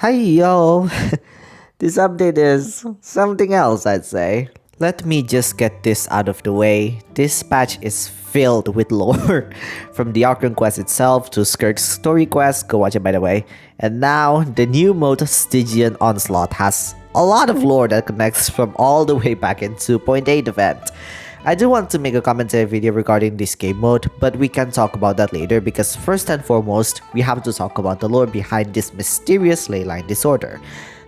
Hi yo! This update is something else, I'd say. Let me just get this out of the way. This patch is filled with lore. From the Archon quest itself to Skirk's story quest, go watch it by the way. And now, the new mode Stygian Onslaught has a lot of lore that connects from all the way back in 2.8 event. I do want to make a commentary video regarding this game mode, but we can talk about that later because first and foremost, we have to talk about the lore behind this mysterious leyline disorder.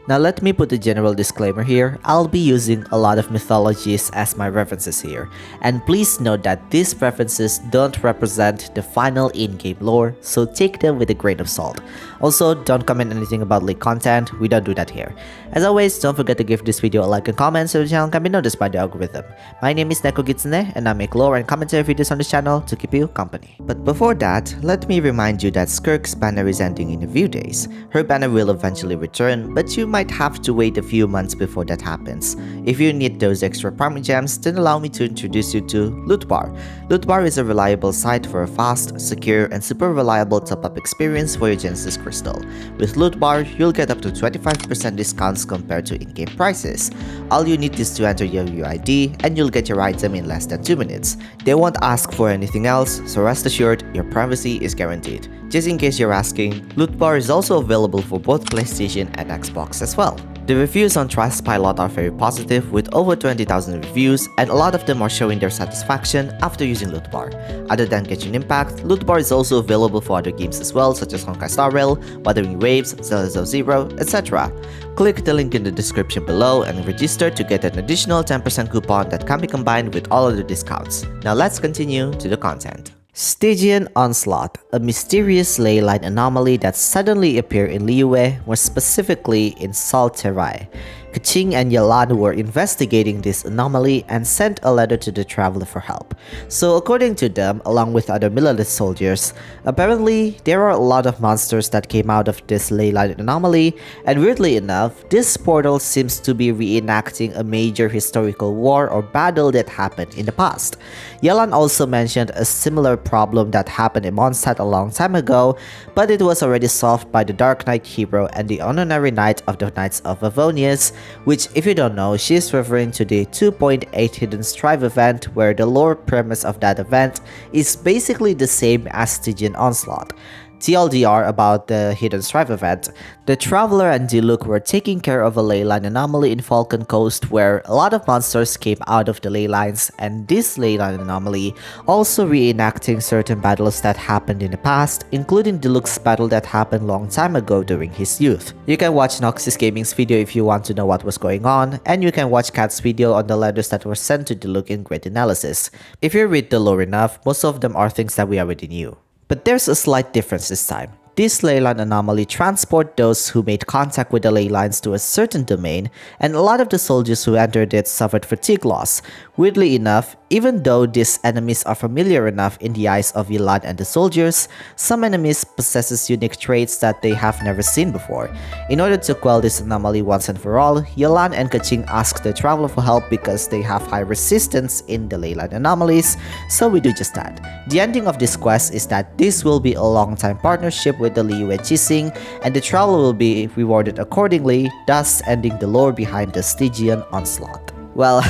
Now let me put a general disclaimer here, I'll be using a lot of mythologies as my references here, and please note that these references don't represent the final in-game lore, so take them with a grain of salt. Also, don't comment anything about leaked content, we don't do that here. As always, don't forget to give this video a like and comment so the channel can be noticed by the algorithm. My name is Neko Gitsune and I make lore and commentary videos on this channel to keep you company. But before that, let me remind you that Skirk's banner is ending in a few days. Her banner will eventually return, but you might have to wait a few months before that happens. If you need those extra primary gems, then allow me to introduce you to Lootbar. Lootbar is a reliable site for a fast, secure, and super reliable top-up experience for your Genesis Crystal. With Lootbar, you'll get up to 25% discounts compared to in-game prices. All you need is to enter your UID and you'll get your item in less than 2 minutes. They won't ask for anything else, so rest assured, your privacy is guaranteed. Just in case you're asking, Lootbar is also available for both PlayStation and Xbox as well. The reviews on Trustpilot are very positive with over 20,000 reviews and a lot of them are showing their satisfaction after using Lootbar. Other than Genshin Impact, Lootbar is also available for other games as well such as Honkai Star Rail, Wuthering Waves, Zelda Zero, etc. Click the link in the description below and register to get an additional 10% coupon that can be combined with all other discounts. Now let's continue to the content. Stygian Onslaught, a mysterious leyline anomaly that suddenly appeared in Liyue, more specifically in Solnari. Keqing and Yelan were investigating this anomaly and sent a letter to the traveler for help. So according to them, along with other Military soldiers, apparently there are a lot of monsters that came out of this leyline anomaly, and weirdly enough, this portal seems to be reenacting a major historical war or battle that happened in the past. Yelan also mentioned a similar problem that happened in Mondstadt a long time ago, but it was already solved by the Dark Knight hero and the honorary knight of the Knights of Favonius, which if you don't know, she's referring to the 2.8 Hidden Strife event where the lore premise of that event is basically the same as Stygian Onslaught. TLDR about the Hidden Strife event, the Traveler and Diluc were taking care of a leyline anomaly in Falcon Coast where a lot of monsters came out of the ley lines, and this leyline anomaly also reenacting certain battles that happened in the past, including Diluc's battle that happened long time ago during his youth. You can watch Noxus Gaming's video if you want to know what was going on, and you can watch Kat's video on the letters that were sent to Diluc in great analysis. If you read the lore enough, most of them are things that we already knew. But there's a slight difference this time. This leyline anomaly transport those who made contact with the ley lines to a certain domain, and a lot of the soldiers who entered it suffered fatigue loss. Weirdly enough, even though these enemies are familiar enough in the eyes of Yelan and the soldiers, some enemies possesses unique traits that they have never seen before. In order to quell this anomaly once and for all, Yelan and Keqing ask the traveler for help because they have high resistance in the leyline anomalies, so we do just that. The ending of this quest is that this will be a long-time partnership with the Liyue Qixing, and the traveler will be rewarded accordingly, thus ending the lore behind the Stygian Onslaught. Well,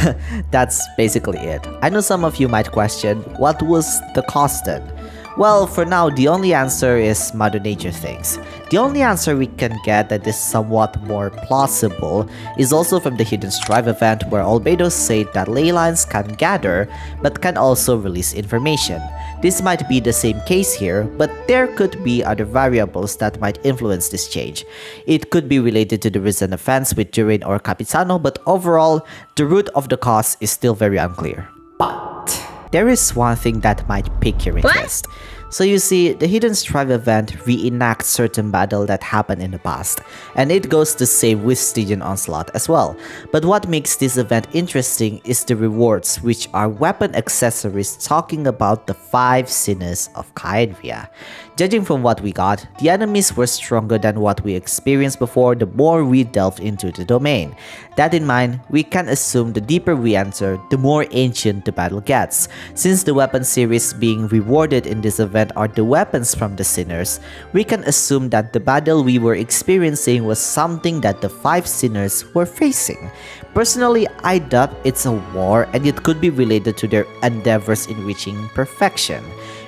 that's basically it. I know some of you might question, what was the cost then? Well, for now, the only answer is Mother Nature things. The only answer we can get that is somewhat more plausible is also from the Hidden Strife event where Albedo said that ley lines can gather but can also release information. This might be the same case here, but there could be other variables that might influence this change. It could be related to the recent events with Durin or Capitano, but overall, the root of the cause is still very unclear. But there is one thing that might pique your interest. So you see, the Hidden Strife event reenacts certain battle that happened in the past, and it goes the same with Stygian Onslaught as well. But what makes this event interesting is the rewards, which are weapon accessories talking about the 5 sinners of Kaedria. Judging from what we got, the enemies were stronger than what we experienced before the more we delved into the domain. That in mind, we can assume the deeper we enter, the more ancient the battle gets. Since the weapon series being rewarded in this event are the weapons from the sinners, we can assume that the battle we were experiencing was something that the 5 sinners were facing. Personally, I doubt it's a war and it could be related to their endeavors in reaching perfection.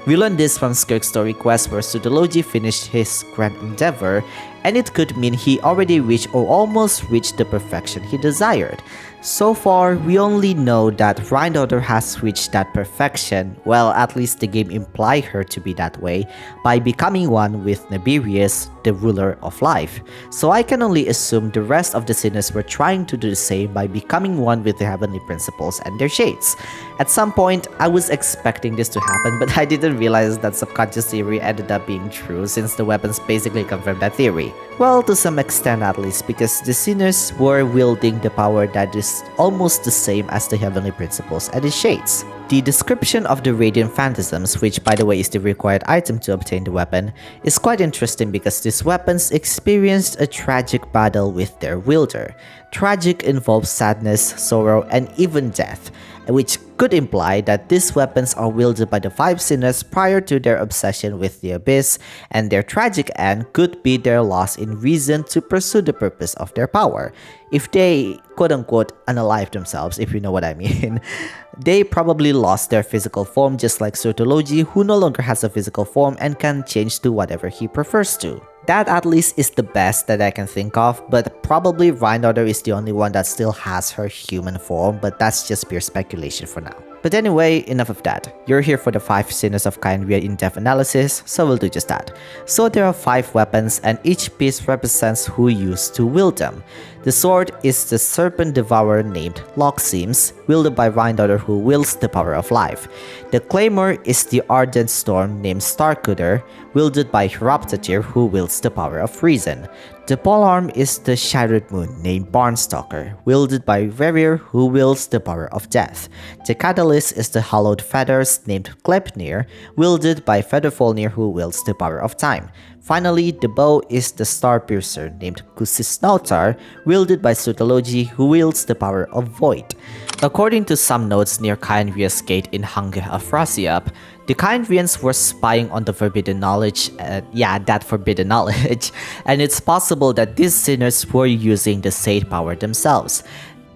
We learned this from Skirk's story quest where Surtalogi finished his grand endeavor, and it could mean he already reached or almost reached the perfection he desired. So far, we only know that Rhinedottir has reached that perfection, well, at least the game implied her to be that way, by becoming one with Nibirius, the ruler of life. So I can only assume the rest of the sinners were trying to do the same by becoming one with the heavenly principles and their shades. At some point, I was expecting this to happen, but I didn't realize that subconscious theory ended up being true since the weapons basically confirmed that theory. Well, to some extent at least, because the sinners were wielding the power that is almost the same as the heavenly principles and the shades. The description of the radiant phantasms, which by the way is the required item to obtain the weapon, is quite interesting because these weapons experienced a tragic battle with their wielder. Tragic involves sadness, sorrow, and even death, which could imply that these weapons are wielded by the 5 sinners prior to their obsession with the abyss, and their tragic end could be their loss in reason to pursue the purpose of their power. If they quote-unquote unalive themselves, if you know what I mean. They probably lost their physical form just like Surtalogi, who no longer has a physical form and can change to whatever he prefers to. That at least is the best that I can think of, but probably Rhinedottir is the only one that still has her human form, but that's just pure speculation for now. But anyway, enough of that. You're here for the 5 sinners of Khaenri'ah in-depth analysis, so we'll do just that. So there are 5 weapons and each piece represents who used to wield them. The sword is the serpent devourer named Lockseams, wielded by Rhinedottir who wields the power of life. The claymore is the ardent storm named Starcutter, wielded by Hroptatyr who wields the power of reason. The polearm is the shattered moon named Barnstalker, wielded by Rerir who wields the power of death. The catalyst is the hollowed feathers named Gleipnir, wielded by Vedrfolnir who wields the power of time. Finally, the bow is the star piercer named Kusisnautar, wielded by Surtalogi who wields the power of void. According to some notes near Khaenri'ah's gate in Hange Afrasiab, the Khaenri'ahs were spying on the forbidden knowledge, that forbidden knowledge, and it's possible that these sinners were using the Sade power themselves.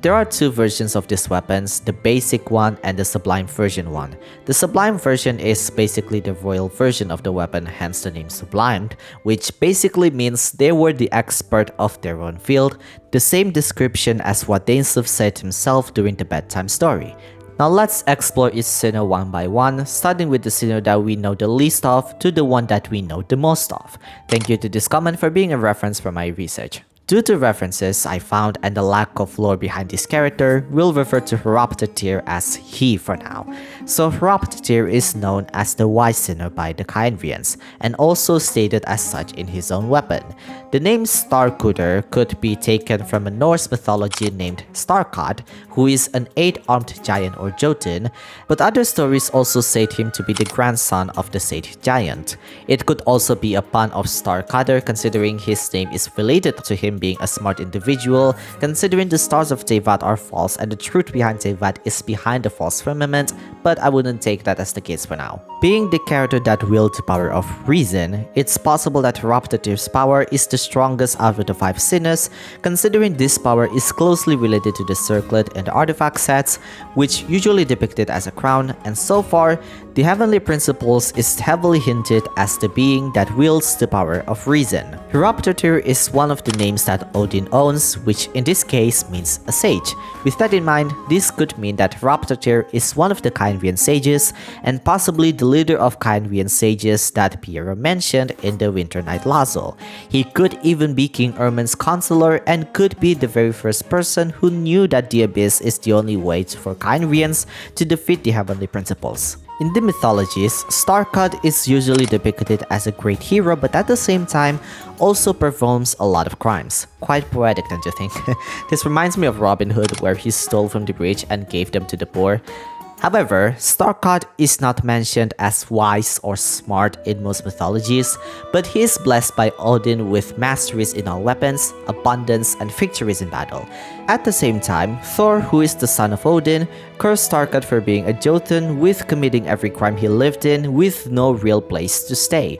There are 2 versions of these weapons, the basic one and the sublime version one. The sublime version is basically the royal version of the weapon, hence the name sublimed, which basically means they were the expert of their own field, the same description as what Dainsleif said himself during the bedtime story. Now let's explore each sinner one by one, starting with the sinner that we know the least of to the one that we know the most of. Thank you to this comment for being a reference for my research. Due to references I found and the lack of lore behind this character, we'll refer to Hroptatyr as he for now. So Hroptatyr is known as the Wise Sinner by the Khaenri'ahs, and also stated as such in his own weapon. The name Starcutter could be taken from a Norse mythology named Starkad, who is an 8-armed giant or Jotun, but other stories also state him to be the grandson of the Sade giant. It could also be a pun of Starkadr considering his name is related to him being a smart individual, considering the stars of Teyvat are false and the truth behind Teyvat is behind the false firmament, but I wouldn't take that as the case for now. Being the character that wields the power of reason, it's possible that Hroptatyr's power is the strongest out of the 5 sinners, considering this power is closely related to the circlet and the artifact sets, which usually depicted as a crown, and so far, the heavenly principles is heavily hinted as the being that wields the power of reason. Hroptatyr is one of the names that Odin owns, which in this case means a sage. With that in mind, this could mean that Hroptatyr is one of the Khaenri'ah sages, and possibly the leader of Khaenri'ah sages that Piero mentioned in the Winter Night Lazo. He could even be King Ermin's counselor and could be the very first person who knew that the Abyss is the only way for Khaenri'ahs to defeat the heavenly principles. In the mythologies, Starkad is usually depicted as a great hero, but at the same time also performs a lot of crimes. Quite poetic, don't you think? This reminds me of Robin Hood, where he stole from the rich and gave them to the poor. However, Starkad is not mentioned as wise or smart in most mythologies, but he is blessed by Odin with masteries in all weapons, abundance, and victories in battle. At the same time, Thor, who is the son of Odin, cursed Starkad for being a Jotun with committing every crime he lived in with no real place to stay.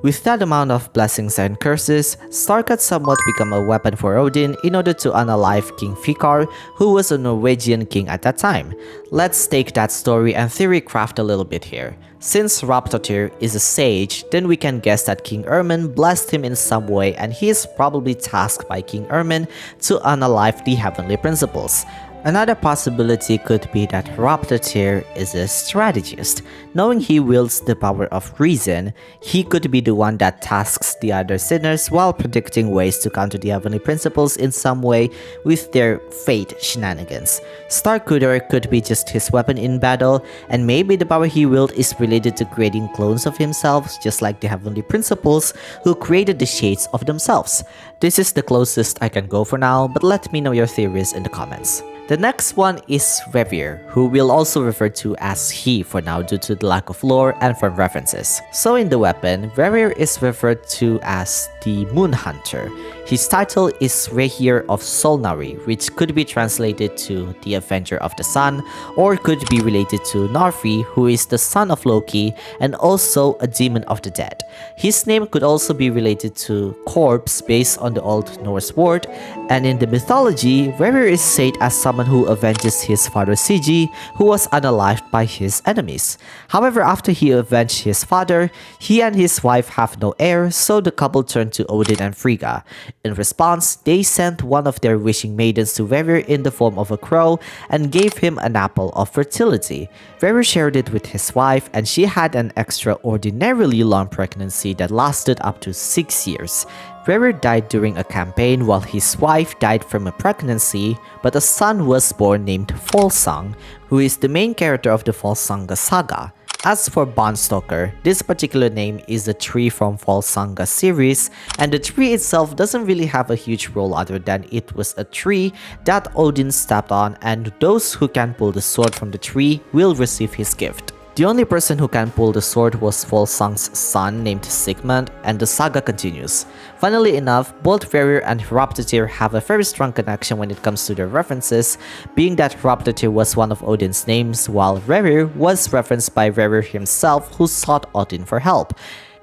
With that amount of blessings and curses, Starkad somewhat became a weapon for Odin in order to unalive King Fikar, who was a Norwegian king at that time. Let's take that story and theory craft a little bit here. Since Hroptatyr is a sage, then we can guess that King Ermin blessed him in some way, and he is probably tasked by King Ermin to unalive the heavenly principles. Another possibility could be that Hroptatyr is a strategist. Knowing he wields the power of reason, he could be the one that tasks the other sinners while predicting ways to counter the heavenly principles in some way with their fate shenanigans. Starkudr could be just his weapon in battle, and maybe the power he wields is related to creating clones of himself, just like the heavenly principles who created the shades of themselves. This is the closest I can go for now, but let me know your theories in the comments. The next one is Rerir, who we'll also refer to as he for now due to the lack of lore and from references. So in the weapon, Rerir is referred to as the Moon Hunter. His title is Rerir of Solnari, which could be translated to the Avenger of the Sun, or could be related to Narfi, who is the son of Loki and also a demon of the dead. His name could also be related to corpse based on the Old Norse word, and in the mythology, Rerir is said as someone who avenges his father Sigi, who was unalived by his enemies. However, after he avenged his father, he and his wife have no heir, so the couple turned to Odin and Frigga. In response, they sent one of their wishing maidens to Rerir in the form of a crow and gave him an apple of fertility. Rerir shared it with his wife, and she had an extraordinarily long pregnancy that lasted up to 6 years. Rerir died during a campaign while his wife died from a pregnancy, but a son was born named Volsung, who is the main character of the Volsunga saga. As for Bondstalker, this particular name is the tree from Volsunga series, and the tree itself doesn't really have a huge role other than it was a tree that Odin stepped on, and those who can pull the sword from the tree will receive his gift. The only person who can pull the sword was Volsung's son named Sigmund, and the saga continues. Funnily enough, both Rerir and Hroptatyr have a very strong connection when it comes to their references, being that Hroptatyr was one of Odin's names, while Rerir was referenced by Rerir himself, who sought Odin for help.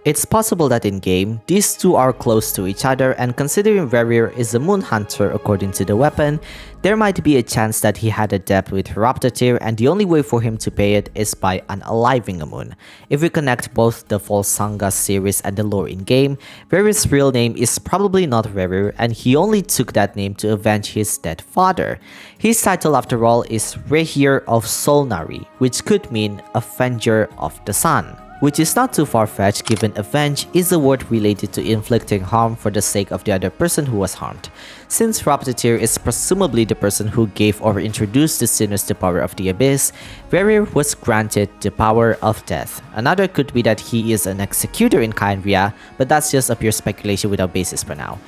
It's possible that in-game, these two are close to each other, and considering Rerir is a moon hunter according to the weapon, there might be a chance that he had a debt with Hroptatyr, and the only way for him to pay it is by unaliving a moon. If we connect both the Volsunga series and the lore in-game, Rerir's real name is probably not Rerir, and he only took that name to avenge his dead father. His title after all is Rerir of Solnari, which could mean Avenger of the Sun, which is not too far-fetched given avenge is a word related to inflicting harm for the sake of the other person who was harmed. Since Hroptatyr is presumably the person who gave or introduced the sinners the power of the abyss, Rerir was granted the power of death. Another could be that he is an executor in Khaenri'ah, but that's just a pure speculation without basis for now.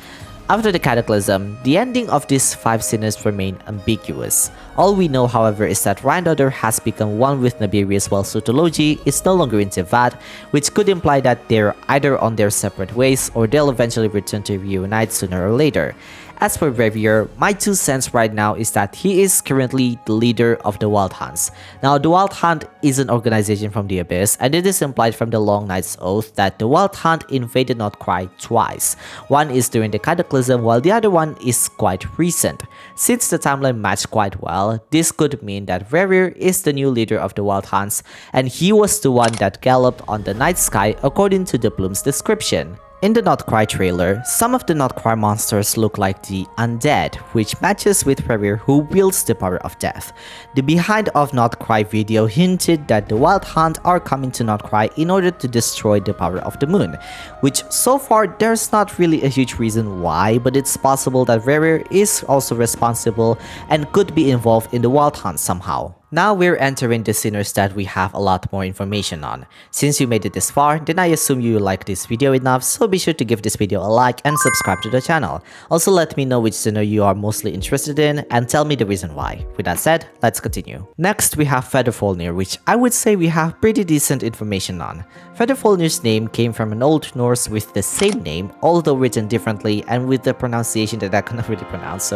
After the Cataclysm, the ending of these 5 sinners remain ambiguous. All we know, however, is that Rhinedottir has become one with Naberius while Surtalogi is no longer in Tivat, which could imply that they're either on their separate ways or they'll eventually return to reunite sooner or later. As for Rerir, my 2 cents right now is that he is currently the leader of the Wild Hunts. Now, the Wild Hunt is an organization from the Abyss, and it is implied from the Long Night's Oath that the Wild Hunt invaded Notcry twice. One is during the Cataclysm, while the other one is quite recent. Since the timeline matched quite well, this could mean that Rerir is the new leader of the Wild Hunts, and he was the one that galloped on the night sky according to the Bloom's description. In the Notcry trailer, some of the Notcry monsters look like the undead, which matches with Rerir who wields the power of death. The Behind of Notcry video hinted that the Wild Hunt are coming to Notcry in order to destroy the power of the moon, which so far there's not really a huge reason why, but it's possible that Rerir is also responsible and could be involved in the Wild Hunt somehow. Now we're entering the sinners that we have a lot more information on. Since you made it this far, then I assume you like this video enough, so be sure to give this video a like and subscribe to the channel. Also let me know which sinner you are mostly interested in and tell me the reason why. With that said, let's continue. Next we have Vedrfolnir, which I would say we have pretty decent information on. Vedrfolnir's name came from an Old Norse with the same name, although written differently and with the pronunciation that I cannot really pronounce,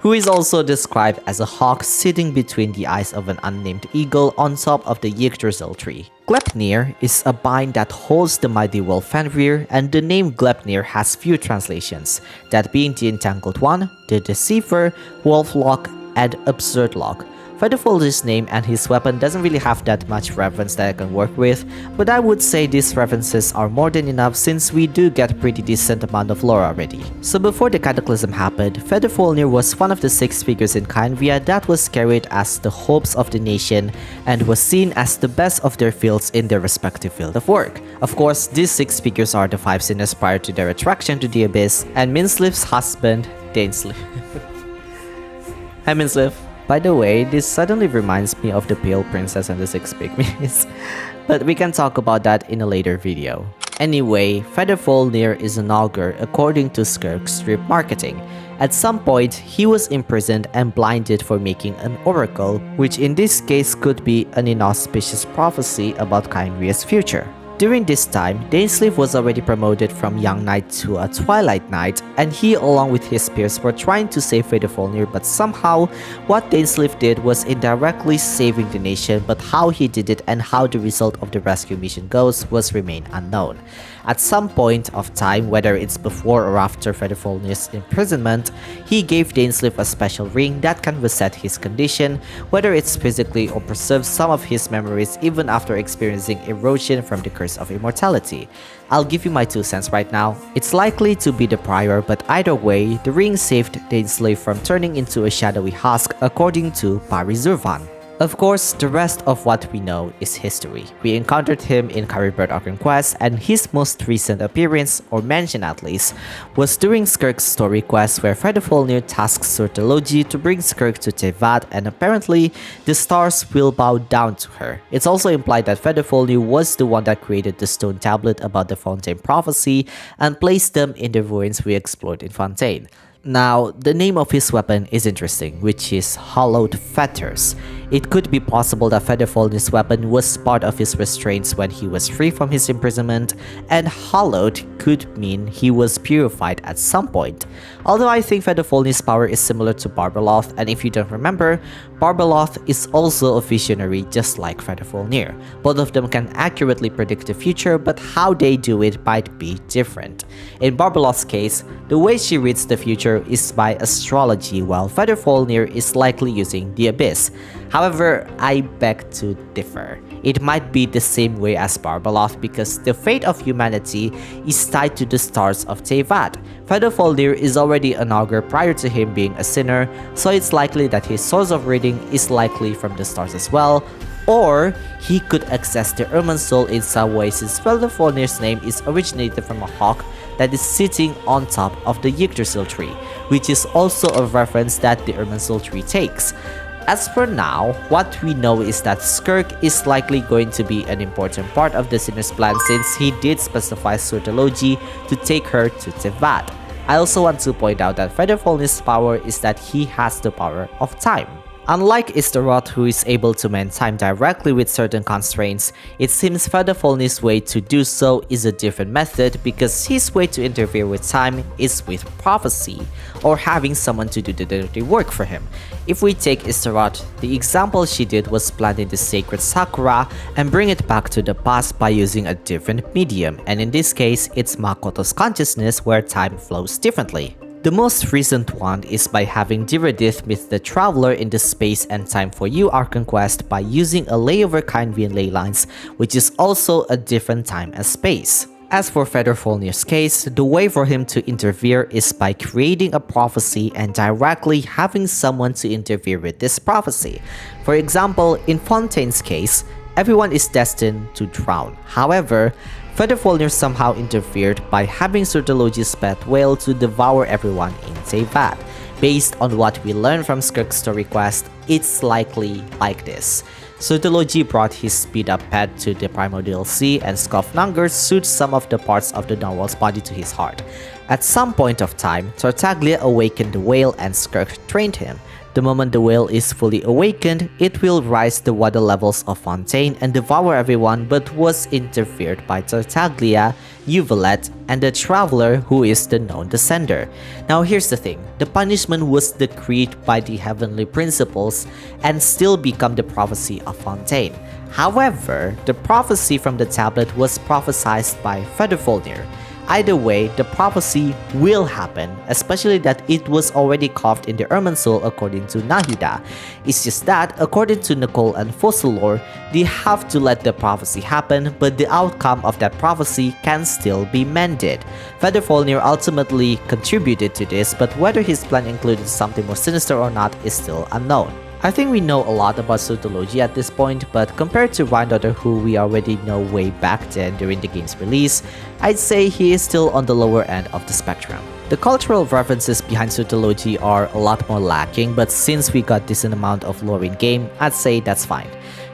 who is also described as a hawk sitting between the eyes of an unnamed eagle on top of the Yggdrasil tree. Gleipnir is a bind that holds the mighty wolf Fenrir, and the name Gleipnir has few translations, that being the Entangled One, the Deceiver, Wolflock, and Absurdlock. Vedrfolnir's name and his weapon doesn't really have that much reference that I can work with, but I would say these references are more than enough since we do get pretty decent amount of lore already. So before the cataclysm happened, Vedrfolnir was one of the 6 figures in Kynvia that was carried as the hopes of the nation and was seen as the best of their fields in their respective field of work. Of course, these 6 figures are the 5 sinners prior to their attraction to the Abyss, and Minslif's husband, Dainsleif. Hi Minslif. By the way, this suddenly reminds me of the Pale Princess and the 6 Pygmies, but we can talk about that in a later video. Anyway, Vedrfolnir is an augur according to Skirk's strip marketing. At some point, he was imprisoned and blinded for making an oracle, which in this case could be an inauspicious prophecy about Kynria's future. During this time, Dainsleif was already promoted from Young Knight to a Twilight Knight, and he along with his peers were trying to save Vedrfolnir, but somehow what Dainsleif did was indirectly saving the nation, but how he did it and how the result of the rescue mission goes was remain unknown. At some point of time, whether it's before or after Vedrfolnir's imprisonment, he gave Dainsleif a special ring that can reset his condition, whether it's physically or preserve some of his memories even after experiencing erosion from the curse of immortality. I'll give you my 2 cents right now. It's likely to be the prior, but either way, the ring saved Dainsleif from turning into a shadowy husk according to Parizurvan. Of course, the rest of what we know is history. We encountered him in Caribert Archon Quest, and his most recent appearance, or mention at least, was during Skirk's story quest where Vedrfolnir tasks Surtalogi to bring Skirk to Teyvat, and apparently the stars will bow down to her. It's also implied that Vedrfolnir was the one that created the stone tablet about the Fontaine prophecy and placed them in the ruins we explored in Fontaine. Now, the name of his weapon is interesting, which is Hollowed Fetters. It could be possible that Vedrfolnir's weapon was part of his restraints when he was free from his imprisonment, and hollowed could mean he was purified at some point. Although I think Vedrfolnir's power is similar to Barbeloth, and if you don't remember, Barbeloth is also a visionary just like Vedrfolnir. Both of them can accurately predict the future, but how they do it might be different. In Barbeloth's case, the way she reads the future is by astrology, while Vedrfolnir is likely using the Abyss. However, I beg to differ. It might be the same way as Barbeloth because the fate of humanity is tied to the stars of Teyvat. Vedrfolnir is already an augur prior to him being a sinner, so it's likely that his source of reading is likely from the stars as well, or he could access the Irminsul in some way since Vedrfolnir's name is originated from a hawk that is sitting on top of the Yggdrasil tree, which is also a reference that the Irminsul tree takes. As for now, what we know is that Skirk is likely going to be an important part of the Sinner's plan since he did specify Surtalogi to take her to Teyvat. I also want to point out that Vedrfolnir's power is that he has the power of time. Unlike Istaroth, who is able to mend time directly with certain constraints, it seems Vedrfolnir's way to do so is a different method because his way to interfere with time is with prophecy, or having someone to do the dirty work for him. If we take Istaroth, the example she did was plant in the sacred Sakura and bring it back to the past by using a different medium, and in this case, it's Makoto's consciousness where time flows differently. The most recent one is by having Diradith meet the Traveler in the Space and Time for You Archon Quest by using a layover Kynvian ley lines, which is also a different time and space. As for Vedrfolnir's case, the way for him to interfere is by creating a prophecy and directly having someone to interfere with this prophecy. For example, in Fontaine's case, everyone is destined to drown. However, Vedrfolnir somehow interfered by having Surtalogi's pet whale to devour everyone in Teyvat. based on what we learn from Skirk's story quest, it's likely like this. Surtalogi brought his speed-up pet to the Primal DLC, and Skofnungr suits some of the parts of the narwhal's body to his heart. At some point of time, Tartaglia awakened the whale and Skirk trained him. The moment the whale is fully awakened, it will rise the water levels of Fontaine and devour everyone, but was interfered by Tartaglia, Uvalet, and the Traveler, who is the known descender. Now here's the thing, the punishment was decreed by the heavenly principles and still become the prophecy of Fontaine. However, the prophecy from the tablet was prophesied by Vedrfolnir. Either way, the prophecy will happen, especially that it was already carved in the Irminsul according to Nahida. It's just that, according to Nicole and Fossil lore, they have to let the prophecy happen, but the outcome of that prophecy can still be mended. Vedrfolnir ultimately contributed to this, but whether his plan included something more sinister or not is still unknown. I think we know a lot about Surtalogi at this point, but compared to Rhinedottir, who we already know way back then during the game's release, I'd say he is still on the lower end of the spectrum. The cultural references behind Surtalogi are a lot more lacking, but since we got decent amount of lore in game, I'd say that's fine.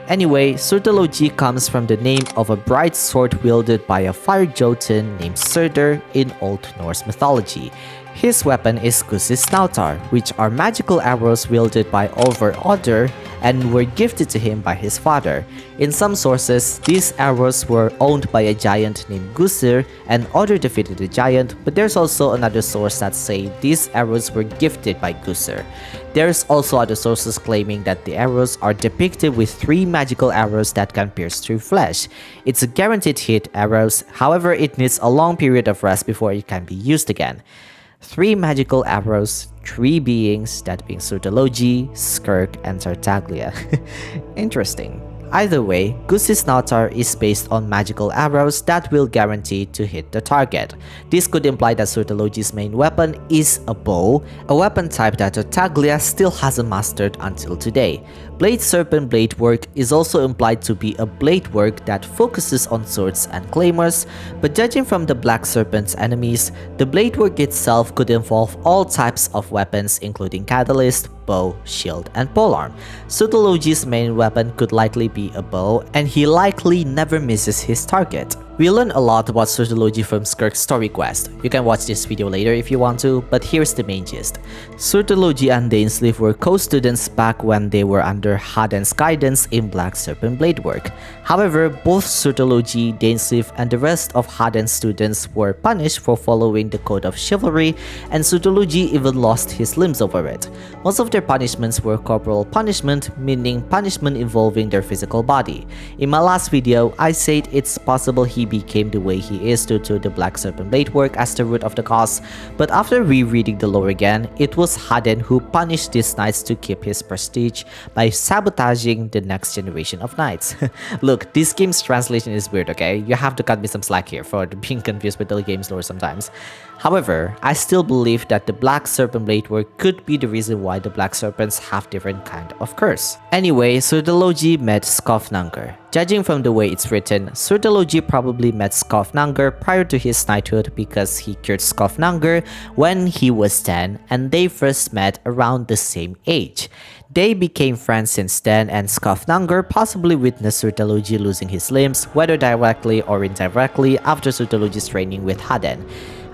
Anyway, Surtalogi comes from the name of a bright sword wielded by a fire jotun named Surtur in Old Norse mythology. His weapon is Gus's Snautar, which are magical arrows wielded by Olver Odder and were gifted to him by his father. In some sources, these arrows were owned by a giant named Gusir and Odder defeated the giant, but there's also another source that say these arrows were gifted by Gusir. There's also other sources claiming that the arrows are depicted with 3 magical arrows that can pierce through flesh. It's a guaranteed hit arrows, however it needs a long period of rest before it can be used again. 3 magical arrows, 3 beings, that being Surtalogi, Skirk, and Tartaglia. Interesting. Either way, Gus's Snautar is based on magical arrows that will guarantee to hit the target. This could imply that Surtalogi's main weapon is a bow, a weapon type that Tartaglia still hasn't mastered until today. Blade Serpent blade work is also implied to be a blade work that focuses on swords and claymores, but judging from the Black Serpent's enemies, the blade work itself could involve all types of weapons including catalyst, bow, shield, and polearm. Surtalogi's main weapon could likely be a bow, and he likely never misses his target. We learn a lot about Surtalogi from Skirk's story quest. You can watch this video later if you want to, but here's the main gist. Surtalogi and Dainsleif were co-students back when they were under Haden's guidance in Black Serpent blade work. However, both Surtalogi, Dainsleif, and the rest of Haden's students were punished for following the code of chivalry, and Surtalogi even lost his limbs over it. Most of their punishments were corporal punishment, meaning punishment involving their physical body. In my last video, I said it's possible he became the way he is due to the Black Serpent blade work as the root of the cause, but after rereading the lore again, it was Haden who punished these knights to keep his prestige by sabotaging the next generation of knights. Look, this game's translation is weird, okay? You have to cut me some slack here for being confused with the game's lore sometimes. However, I still believe that the Black Serpent blade work could be the reason why the Black Serpents have different kind of curse. Anyway, Surtalogi met Skofnungr. Judging from the way it's written, Surtalogi probably met Skofnungr prior to his knighthood because he cured Skofnungr when he was 10 and they first met around the same age. They became friends since then, and Skofnungr possibly witnessed Surtalogi losing his limbs, whether directly or indirectly, after Surtalogi's training with Haden.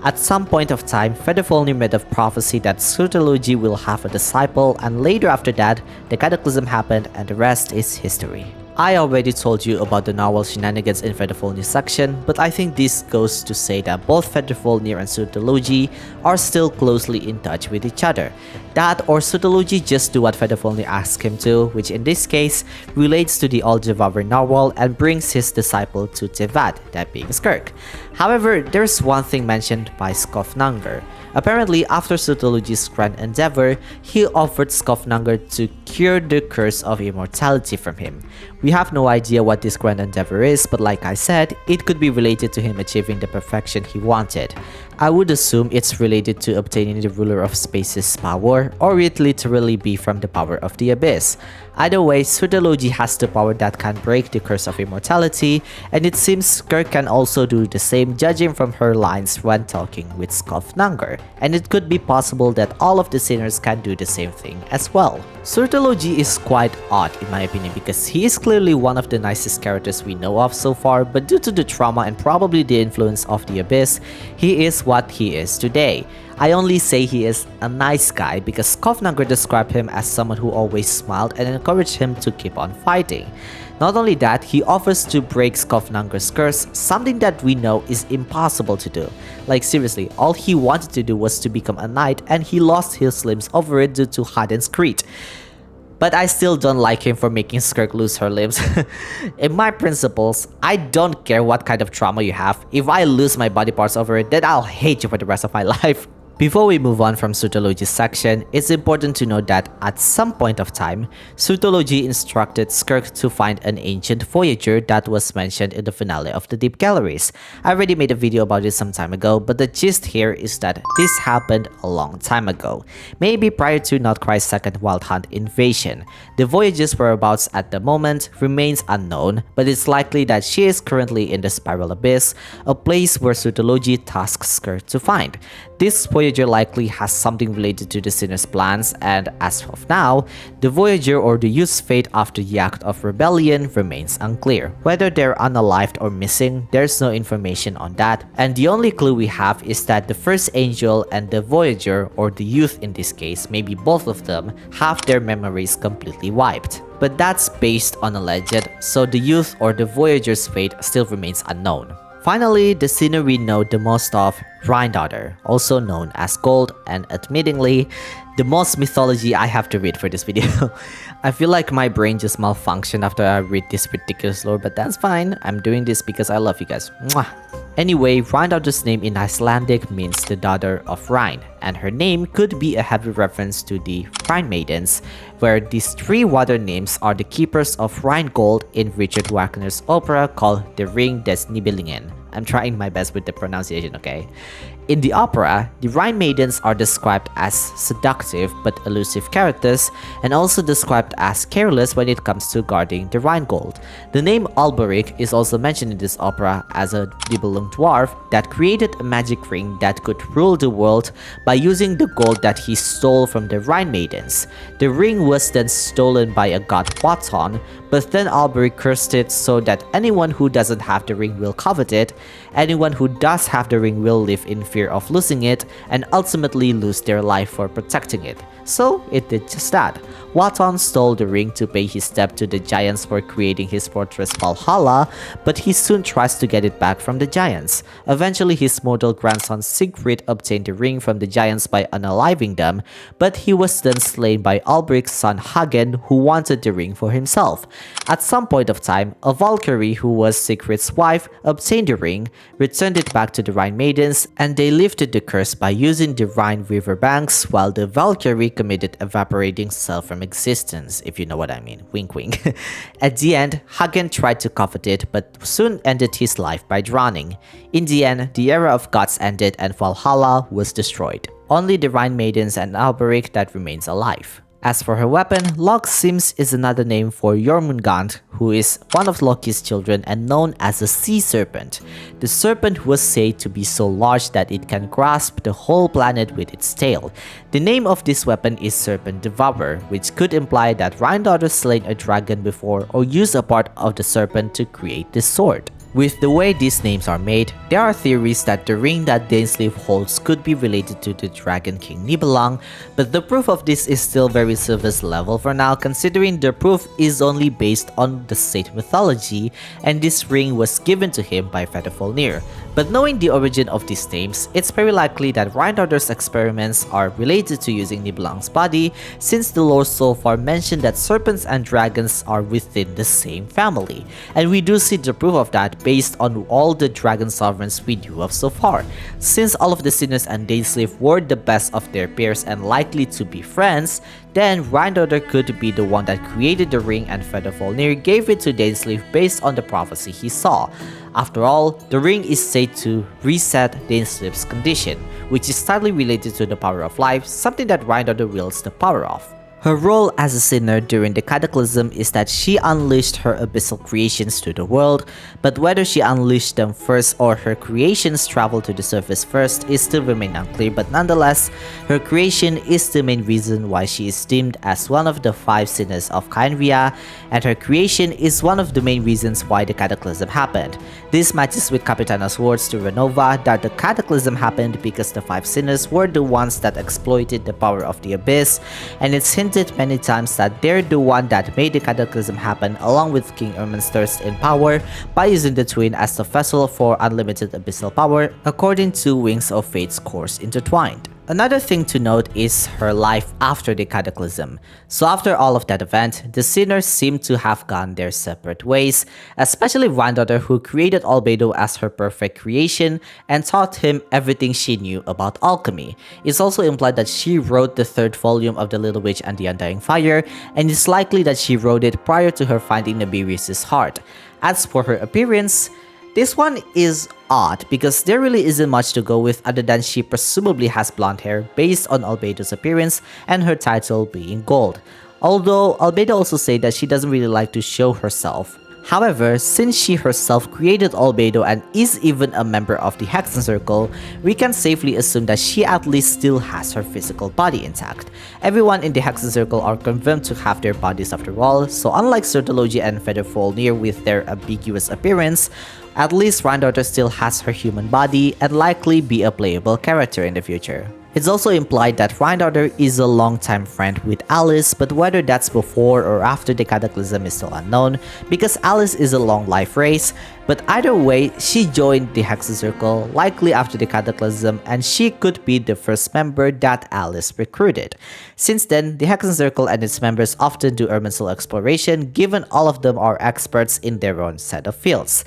At some point of time, Vedrfolnir made a prophecy that Surtalogi will have a disciple, and later after that, the cataclysm happened and the rest is history. I already told you about the narwhal shenanigans in Vedrfolnir section, but I think this goes to say that both Vedrfolnir and Surtalogi are still closely in touch with each other. That or Surtalogi just do what Vedrfolnir asks him to, which in this case relates to the all-devourer narwhal and brings his disciple to Tevad, that being Skirk. However, there's one thing mentioned by Skofnungr. Apparently, after Surtalogi's grand endeavor, he offered Skofnungr to cure the curse of immortality from him. We have no idea what this grand endeavor is, but like I said, it could be related to him achieving the perfection he wanted. I would assume it's related to obtaining the ruler of space's power, or it literally be from the power of the abyss. Either way, Surtalogi has the power that can break the curse of immortality, and it seems Skirk can also do the same judging from her lines when talking with Skofnangar, and it could be possible that all of the sinners can do the same thing as well. Surtalogi is quite odd in my opinion because he is clearly one of the nicest characters we know of so far, but due to the trauma and probably the influence of the abyss, he is what he is today. I only say he is a nice guy because Skofnangar described him as someone who always smiled and encouraged him to keep on fighting. Not only that, he offers to break Skofnangar's curse, something that we know is impossible to do. Like seriously, all he wanted to do was to become a knight and he lost his limbs over it due to Haden's Creed. But I still don't like him for making Skirk lose her limbs. In my principles, I don't care what kind of trauma you have. If I lose my body parts over it, then I'll hate you for the rest of my life. Before we move on from Surtalogi's section, it's important to note that at some point of time, Surtalogi instructed Skirk to find an ancient voyager that was mentioned in the finale of the Deep Galleries. I already made a video about this some time ago, but the gist here is that this happened a long time ago, maybe prior to Notcry's second Wild Hunt invasion. The voyager's whereabouts at the moment remains unknown, but it's likely that she is currently in the Spiral Abyss, a place where Surtalogi tasks Skirk to find. This voyager likely has something related to the Sinner's plans, and as of now, the voyager or the youth's fate after the act of rebellion remains unclear. Whether they're unalived or missing, there's no information on that, and the only clue we have is that the first angel and the voyager, or the youth in this case, maybe both of them, have their memories completely wiped. But that's based on a legend, so the youth or the voyager's fate still remains unknown. Finally, the sinner we know the most of, Rhinedottir, also known as Gold, and admittingly, the most mythology I have to read for this video. I feel like my brain just malfunctioned after I read this ridiculous lore, but that's fine. I'm doing this because I love you guys. Mwah! Anyway, Rhinedottir's name in Icelandic means the daughter of Rhine, and her name could be a heavy reference to the Rhine Maidens, where these three water nymphs are the keepers of Rhinegold in Richard Wagner's opera called The Ring des Nibelungen. I'm trying my best with the pronunciation, okay? In the opera, the Rhine Maidens are described as seductive but elusive characters, and also described as careless when it comes to guarding the Rhinegold. The name Alberic is also mentioned in this opera as a Nibelung dwarf that created a magic ring that could rule the world by using the gold that he stole from the Rhine Maidens. The ring was then stolen by a god Wotan, but then Alberic cursed it so that anyone who doesn't have the ring will covet it, anyone who does have the ring will live in fear of losing it, and ultimately lose their life for protecting it. So it did just that. Wotan stole the ring to pay his debt to the giants for creating his fortress Valhalla, but he soon tries to get it back from the giants. Eventually his mortal grandson Siegfried obtained the ring from the giants by unaliving them, but he was then slain by Alberic's son Hagen, who wanted the ring for himself. At some point of time, a Valkyrie, who was Siegfried's wife, obtained the ring, returned it back to the Rhine Maidens, and they lifted the curse by using the Rhine river banks, while the Valkyrie committed evaporating self from existence, if you know what I mean. Wink wink. At the end, Hagen tried to covet it, but soon ended his life by drowning. In the end, the era of gods ended and Valhalla was destroyed. Only the Rhine Maidens and Alberic that remains alive. As for her weapon, Logsims is another name for Jormungand, who is one of Loki's children and known as a sea serpent. The serpent was said to be so large that it can grasp the whole planet with its tail. The name of this weapon is Serpent Devourer, which could imply that Rhinedottir slain a dragon before or used a part of the serpent to create this sword. With the way these names are made, there are theories that the ring that Dainsleif holds could be related to the Dragon King Nibelung, but the proof of this is still very surface level for now, considering the proof is only based on the state mythology, and this ring was given to him by Vedrfolnir. But knowing the origin of these names, it's very likely that Rhinedottir's experiments are related to using Nibelung's body, since the lore so far mentioned that serpents and dragons are within the same family. And we do see the proof of that based on all the dragon sovereigns we knew of so far. Since all of the sinners and Dainsleif were the best of their peers and likely to be friends, then Rhinedottir could be the one that created the ring, and Vedrfolnir gave it to Dainsleif based on the prophecy he saw. After all, the ring is said to reset Dainsleif's condition, which is tightly related to the power of life, something that Rhinedottir wields the power of. Her role as a sinner during the Cataclysm is that she unleashed her abyssal creations to the world, but whether she unleashed them first or her creations traveled to the surface first is still remain unclear, but nonetheless, her creation is the main reason why she is deemed as one of the 5 sinners of Khaenri'ah, and her creation is one of the main reasons why the Cataclysm happened. This matches with Capitana's words to Renova that the Cataclysm happened because the 5 sinners were the ones that exploited the power of the Abyss, and it's hinted many times that they're the one that made the Cataclysm happen along with King Irmin's thirst in power by using the Twin as the vessel for unlimited abyssal power according to Wings of Fate's course intertwined. Another thing to note is her life after the Cataclysm. So after all of that event, the sinners seem to have gone their separate ways, especially Rhinedottir, who created Albedo as her perfect creation and taught him everything she knew about alchemy. It's also implied that she wrote the 3rd volume of The Little Witch and the Undying Fire, and it's likely that she wrote it prior to her finding Nabirius' heart. As for her appearance, this one is odd because there really isn't much to go with other than she presumably has blonde hair based on Albedo's appearance and her title being gold. Although Albedo also said that she doesn't really like to show herself. However, since she herself created Albedo and is even a member of the Hexen Circle, we can safely assume that she at least still has her physical body intact. Everyone in the Hexen Circle are confirmed to have their bodies after all, so unlike Surtalogi and Vedrfolnir with their ambiguous appearance, at least Rhinedottir still has her human body and likely be a playable character in the future. It's also implied that Rhinedottir is a longtime friend with Alice, but whether that's before or after the Cataclysm is still unknown because Alice is a long life race, but either way, she joined the Hexen Circle likely after the Cataclysm and she could be the first member that Alice recruited. Since then, the Hexen Circle and its members often do Irminsul exploration given all of them are experts in their own set of fields.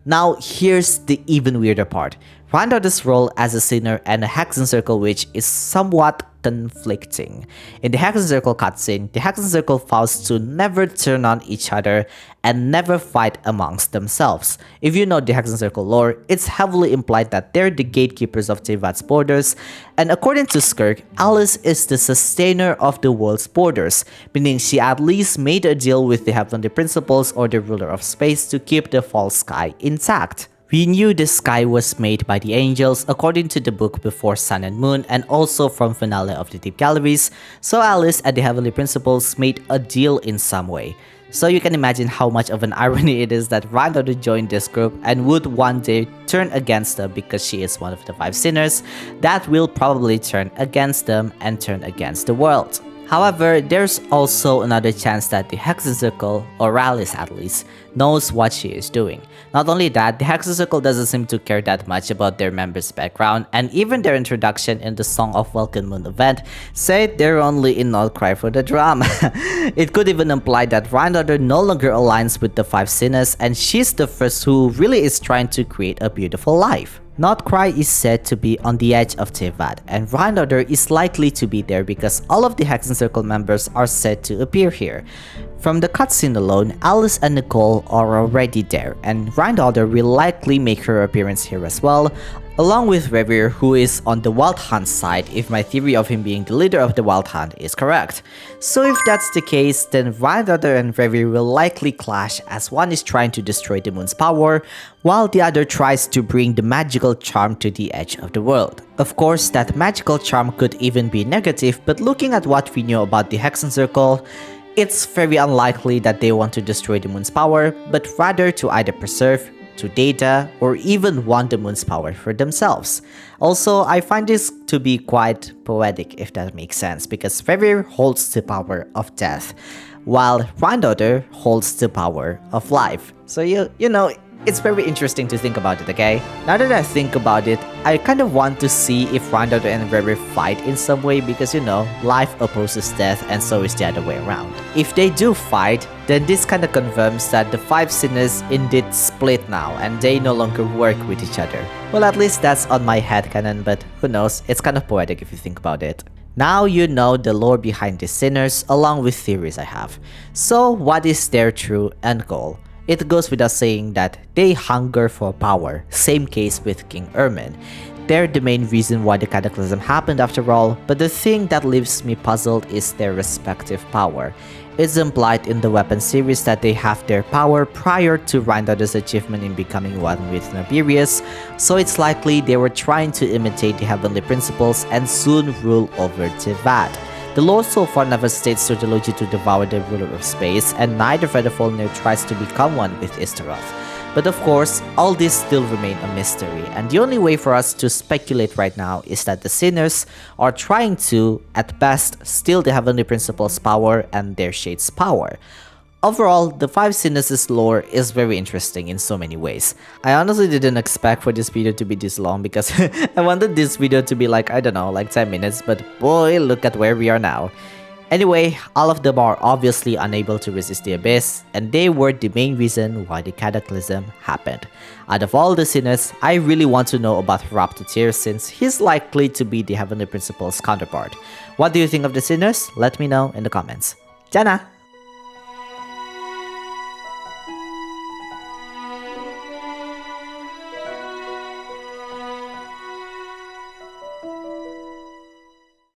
Now, here's the even weirder part. Rhinedottir's role as a sinner and a Hexen Circle witch is somewhat conflicting. In the Hexen Circle cutscene, the Hexen Circle vows to never turn on each other and never fight amongst themselves. If you know the Hexen Circle lore, it's heavily implied that they're the gatekeepers of Teyvat's borders, and according to Skirk, Alice is the sustainer of the world's borders, meaning she at least made a deal with the Heavenly Principles or the ruler of space to keep the false sky intact. We knew the sky was made by the angels according to the book Before Sun and Moon and also from Finale of the Deep Galleries, so Alice and the Heavenly Principles made a deal in some way. So you can imagine how much of an irony it is that Rhinedottir joined this group and would one day turn against them because she is one of the 5 sinners that will probably turn against them and turn against the world. However, there's also another chance that the Hexen Circle, or Alice at least, knows what she is doing. Not only that, the Hexen Circle doesn't seem to care that much about their members' background, and even their introduction in the Song of Welkin Moon event said they're only in Outcry for the drama. It could even imply that Rhinedottir no longer aligns with the 5 sinners and she's the first who really is trying to create a beautiful life. Outcry is said to be on the edge of Teyvat, and Rhinedottir is likely to be there because all of the Hexen Circle members are said to appear here. From the cutscene alone, Alice and Nicole are already there, and Rhinedottir will likely make her appearance here as well, along with Rerir, who is on the Wild Hunt side if my theory of him being the leader of the Wild Hunt is correct. So if that's the case, then Rhinedottir and Rerir will likely clash as one is trying to destroy the moon's power, while the other tries to bring the magical charm to the edge of the world. Of course, that magical charm could even be negative, but looking at what we know about the Hexen Circle, it's very unlikely that they want to destroy the moon's power, but rather to either preserve, to data, or even want the moon's power for themselves. Also, I find this to be quite poetic if that makes sense, because Rerir holds the power of death, while Rhinedottir holds the power of life. So you know, It's very interesting to think about it, okay? Now that I think about it, I kind of want to see if Rhinedottir and Rerir fight in some way because life opposes death and so is the other way around. If they do fight, then this kind of confirms that the 5 sinners indeed split now and they no longer work with each other. Well, at least that's on my headcanon, but who knows, it's kind of poetic if you think about it. Now you know the lore behind the sinners along with theories I have. So what is their true end goal? It goes without saying that they hunger for power, same case with King Ermin. They're the main reason why the cataclysm happened after all, but the thing that leaves me puzzled is their respective power. It's implied in the weapon series that they have their power prior to Rhinedottir's achievement in becoming one with Naberius, so it's likely they were trying to imitate the heavenly principles and soon rule over Tivat. The lore so far never states Surtalogi to devour the ruler of space, and neither Vedrfolnir tries to become one with Istaroth. But of course, all this still remain a mystery, and the only way for us to speculate right now is that the sinners are trying to, at best, steal the heavenly principles' power and their shade's power. Overall, the 5 sinners' lore is very interesting in so many ways. I honestly didn't expect for this video to be this long because I wanted this video to be like, I don't know, like 10 minutes, but boy, look at where we are now. Anyway, all of them are obviously unable to resist the abyss, and they were the main reason why the cataclysm happened. Out of all the sinners, I really want to know about Hroptatyr since he's likely to be the heavenly principles counterpart. What do you think of the sinners? Let me know in the comments. Jana!